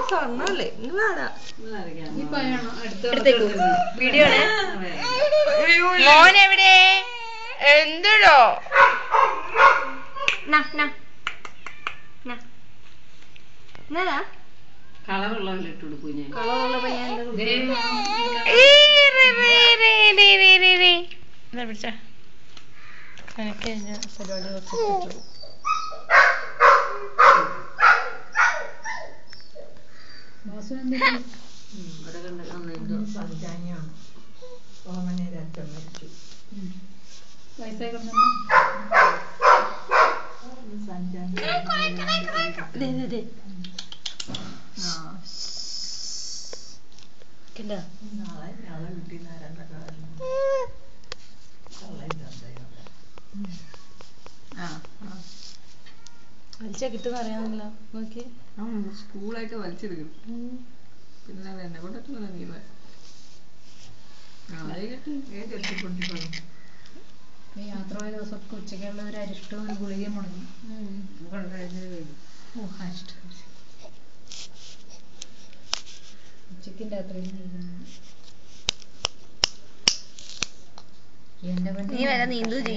സ്വർണ്ണല്ലേ video മോനെവിടെ എന്തോ കളറുള്ള ഇട്ട് കൊടുക്കും ഞാൻ പിടിച്ച എനിക്ക് പരിപാടി കുറച്ച് വലിച്ചാ കിട്ടുന്ന അറിയാമല്ല നോക്കി സ്കൂളായിട്ട് വലിച്ചെടുക്കും പിന്നെ എന്നെ കൊണ്ടിട്ടുള്ള നീ യാത്ര പോയ ദിവസമൊക്കെ ഉച്ചക്കുള്ള ഒരു അരിഷ്ടവും ഒരു ഗുളികയും മുടങ്ങി ഉച്ചക്കും രാത്രിയും നീ വരെ നീന്തു